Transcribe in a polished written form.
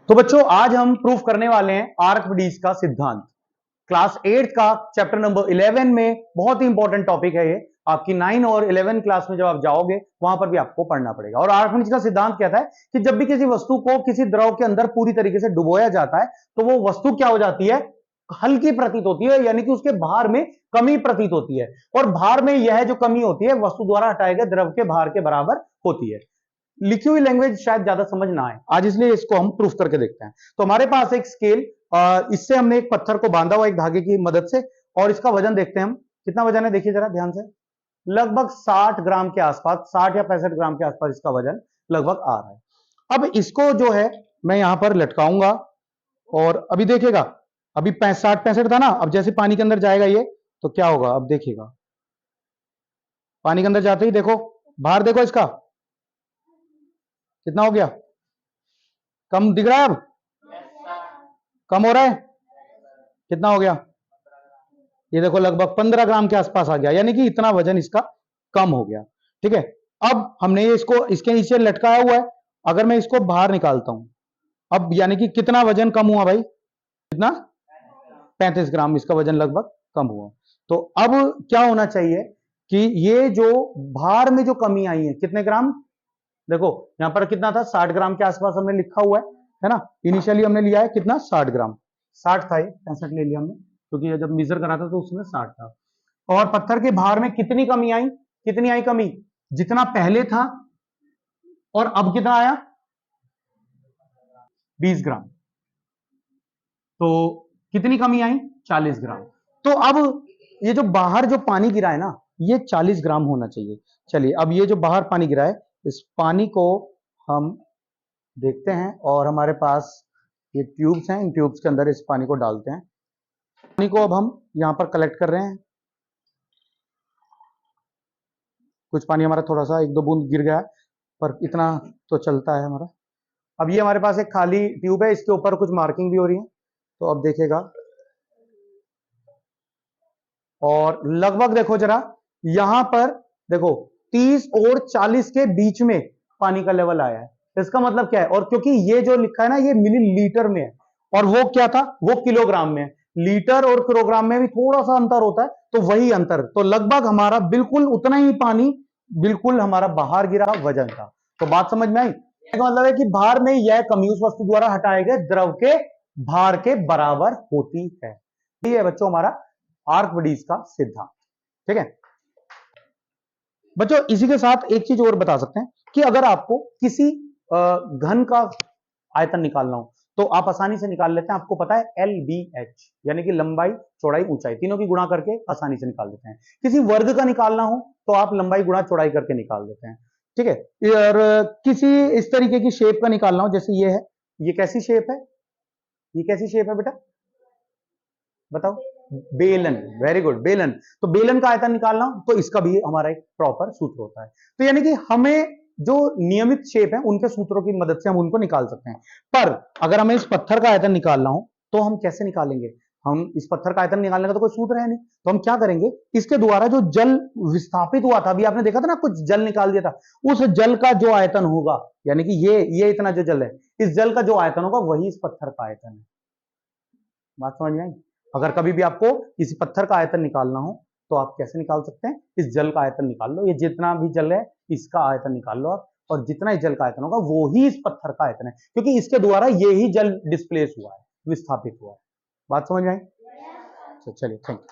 तो बच्चों आज हम प्रूफ करने वाले हैं आर्किमिडीज का सिद्धांत। क्लास 8 का चैप्टर नंबर 11 में बहुत ही इंपॉर्टेंट टॉपिक है ये। आपकी 9 और 11 क्लास में जब आप जाओगे वहां पर भी आपको पढ़ना पड़ेगा। और आर्किमिडीज का सिद्धांत कहता है कि जब भी किसी वस्तु को किसी द्रव के अंदर पूरी तरीके से डुबोया जाता है तो वो वस्तु क्या हो जाती है, हल्की प्रतीत होती है, यानी कि उसके भार में कमी प्रतीत होती है। और भार में यह जो कमी होती है वस्तु द्वारा हटाए गए द्रव के भार के बराबर होती है। लिखी हुई लैंग्वेज शायद ज्यादा समझ ना आए आज, इसलिए इसको हम प्रूफ करके देखते हैं। तो हमारे पास एक स्केल, इससे हमने एक पत्थर को बांधा हुआ एक धागे की मदद से, और इसका वजन देखते हैं हम कितना वजन है। देखिए जरा ध्यान से, लगभग 60 ग्राम के आसपास, 60 या 65 ग्राम के आसपास इसका वजन लगभग आ रहा है। अब इसको जो है मैं यहां पर लटकाऊंगा और अभी देखिएगा, अभी 60-65 था ना, अब जैसे पानी के अंदर जाएगा ये तो क्या होगा, अब देखिएगा पानी के अंदर जाते ही देखो भार, देखो इसका कितना हो गया, कम दिख रहा है, अब कम हो रहा है, कितना हो गया, ये देखो लगभग 15 ग्राम के आसपास आ गया, यानी कि इतना वजन इसका कम हो गया। ठीक है, अब हमने ये इसको इसके नीचे लटकाया हुआ है, अगर मैं इसको बाहर निकालता हूं अब, यानी कि कितना वजन कम हुआ भाई, कितना, 35 ग्राम इसका वजन लगभग कम हुआ। तो अब क्या होना चाहिए कि ये जो भार में जो कमी आई है, कितने ग्राम, देखो यहां पर कितना था, 60 ग्राम के आसपास हमने लिखा हुआ है ना। इनिशियली हमने लिया है कितना, 60 ग्राम, 60 था, 65 ले लिया हमने क्योंकि जब मेजर करा था तो उसमें 60 था। और पत्थर के भार में कितनी कमी आई, कितनी आई कमी, जितना पहले था और अब कितना आया, 20 ग्राम। तो कितनी कमी आई, 40 ग्राम। तो अब ये जो बाहर जो पानी गिरा है ना, ये 40 ग्राम होना चाहिए। चलिए अब ये जो बाहर पानी गिरा है, इस पानी को हम देखते हैं और हमारे पास ये ट्यूब्स हैं, इन ट्यूब्स के अंदर इस पानी को डालते हैं। पानी को अब हम यहां पर कलेक्ट कर रहे हैं। कुछ पानी हमारा थोड़ा सा 1-2 बूंद गिर गया, पर इतना तो चलता है हमारा। अब ये हमारे पास एक खाली ट्यूब है, इसके ऊपर कुछ मार्किंग भी हो रही है, तो अब देखिएगा, और लगभग देखो जरा यहां पर देखो 30 और 40 के बीच में पानी का लेवल आया है। इसका मतलब क्या है, और क्योंकि ये जो लिखा है ना ये मिलीलीटर में है और वो क्या था, वो किलोग्राम में है। लीटर और किलोग्राम में भी थोड़ा सा अंतर होता है, तो वही अंतर, तो लगभग हमारा बिल्कुल उतना ही पानी बिल्कुल हमारा बाहर गिरा वजन था। तो बात समझ में आई, मतलब है कि भार में यह कमी उस वस्तु द्वारा हटाए गए द्रव के भार के बराबर होती है। ये है बच्चों हमारा आर्किमिडीज का सिद्धांत। ठीक है बच्चों, इसी के साथ एक चीज और बता सकते हैं कि अगर आपको किसी घन का आयतन निकालना हो तो आप आसानी से निकाल लेते हैं। आपको पता है LBH, यानी कि लंबाई चौड़ाई ऊंचाई, तीनों की गुणा करके आसानी से निकाल देते हैं। किसी वर्ग का निकालना हो तो आप लंबाई गुणा चौड़ाई करके निकाल देते हैं। ठीक है, और किसी इस तरीके की शेप का निकालना हो, जैसे ये है, ये कैसी शेप है, ये कैसी शेप है बेटा, बताओ, बेलन, वेरी गुड, बेलन। तो बेलन का आयतन निकालना तो इसका भी हमारा एक प्रॉपर सूत्र होता है। तो यानी कि हमें जो नियमित शेप है उनके सूत्रों की मदद से हम उनको निकाल सकते हैं। पर अगर हमें इस पत्थर का आयतन निकालना हो तो हम कैसे निकालेंगे, हम इस पत्थर का आयतन निकालने का तो कोई सूत्र है नहीं, तो हम क्या करेंगे, इसके द्वारा जो जल विस्थापित हुआ था, अभी आपने देखा था ना, कुछ जल निकाल दिया था, उस जल का जो आयतन होगा, यानी कि ये इतना जो जल है, इस जल का जो आयतन होगा वही इस पत्थर का आयतन है। बात समझ में आई। अगर कभी भी आपको किसी पत्थर का आयतन निकालना हो तो आप कैसे निकाल सकते हैं, इस जल का आयतन निकाल लो, ये जितना भी जल है इसका आयतन निकाल लो आप, और जितना ही जल का आयतन होगा वो ही इस पत्थर का आयतन है, क्योंकि इसके द्वारा ये ही जल डिस्प्लेस हुआ है, विस्थापित हुआ है। बात समझ में आई। चलिए, थैंक यू।